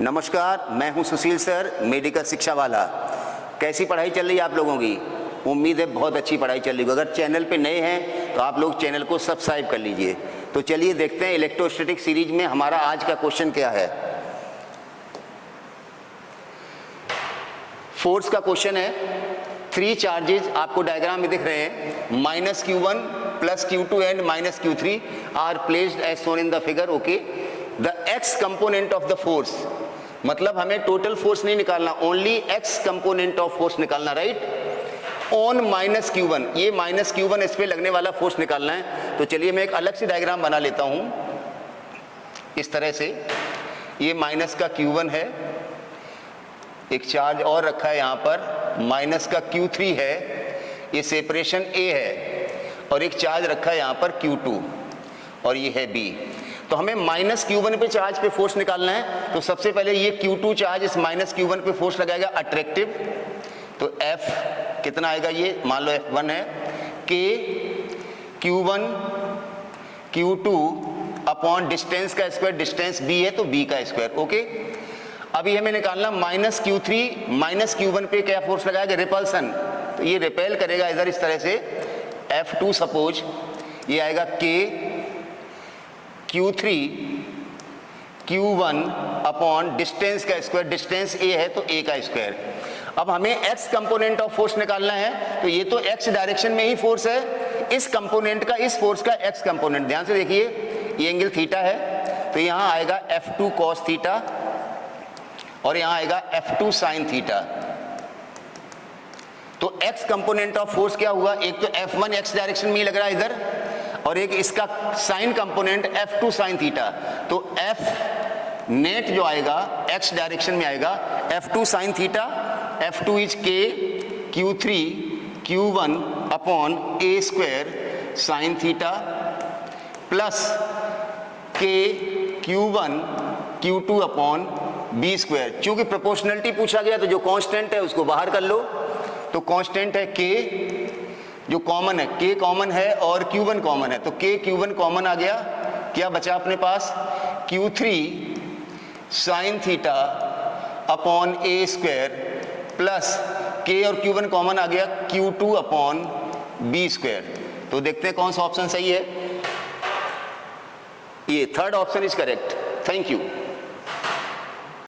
नमस्कार, मैं हूं सुशील सर, मेडिकल शिक्षा वाला। कैसी पढ़ाई चल रही है आप लोगों की? उम्मीद है बहुत अच्छी पढ़ाई चल रही है। अगर चैनल पे नए हैं तो आप लोग चैनल को सब्सक्राइब कर लीजिए। तो चलिए देखते हैं इलेक्ट्रोस्टैटिक सीरीज में हमारा आज का क्वेश्चन क्या है। फोर्स का क्वेश्चन है। 3 चार्जेज आपको डायग्राम में दिख रहे हैं, -Q1 + Q2 and -Q3 are placed as shown in the figure. Okay, the x component of the force, मतलब हमें टोटल फोर्स नहीं निकालना, only x component of force निकालना, राइट। ऑन -Q1, ये -Q1 इस पे लगने वाला फोर्स निकालना है। तो चलिए मैं एक अलग से डायग्राम बना लेता हूं इस तरह से। ये माइनस का Q1 है, एक चार्ज और रखा है यहाँ पर, माइनस का Q3 है, ये सेपरेशन A है, और एक चार्ज रखा है यहाँ पर Q2 और ये है B। तो हमें -Q1 पे चार्ज पे फोर्स निकालना है। तो सबसे पहले ये Q2 चार्ज इस -Q1 पे फोर्स लगाएगा, अट्रैक्टिव। तो F कितना आएगा, ये मान लो F1 है, K Q1 Q2 upon distance का स्क्वायर, डिस्टेंस B है तो B का स्क्वायर। ओके, अभी हमें निकालना -Q3 -Q1 पे क्या फोर्स लगाएगा, रिपल्सन। तो ये रिपेल करेगा इधर इस तरह से। F2 सपोज ये आएगा K Q3 Q1 upon distance का स्क्वायर, डिस्टेंस A है तो A का स्क्वायर। अब हमें x कंपोनेंट ऑफ फोर्स निकालना है। तो ये तो x डायरेक्शन में ही फोर्स है, इस कंपोनेंट का, इस फोर्स का x कंपोनेंट, ध्यान से देखिए, ये एंगल थीटा है तो यहाँ आएगा F2 cos थीटा और यहाँ आएगा F2 sin थीटा। तो x कंपोनेंट ऑफ फोर्स क्या हुआ, एक तो F1 x डायरेक्शन में ही लग रहा है इधर, और एक इसका sign component F2 sin theta. तो F नेट जो आएगा x डायरेक्शन में आएगा F2 sin theta. F2 is K Q3 Q1 upon A square sin theta plus K Q1 Q2 upon B square. चूंकि प्रोपोर्शनलिटी पूछा गया तो जो कांस्टेंट है उसको बाहर कर लो। तो कांस्टेंट है K, जो कॉमन है, K कॉमन है और Q1 कॉमन है, तो K Q1 कॉमन आ गया। क्या बचा अपने पास, Q3 sin theta upon A square plus K और Q1 कॉमन आ गया, Q2 अपॉन B स्क्वायर। तो देखते हैं कौन सा ऑप्शन सही है। ये third option is correct. Thank you.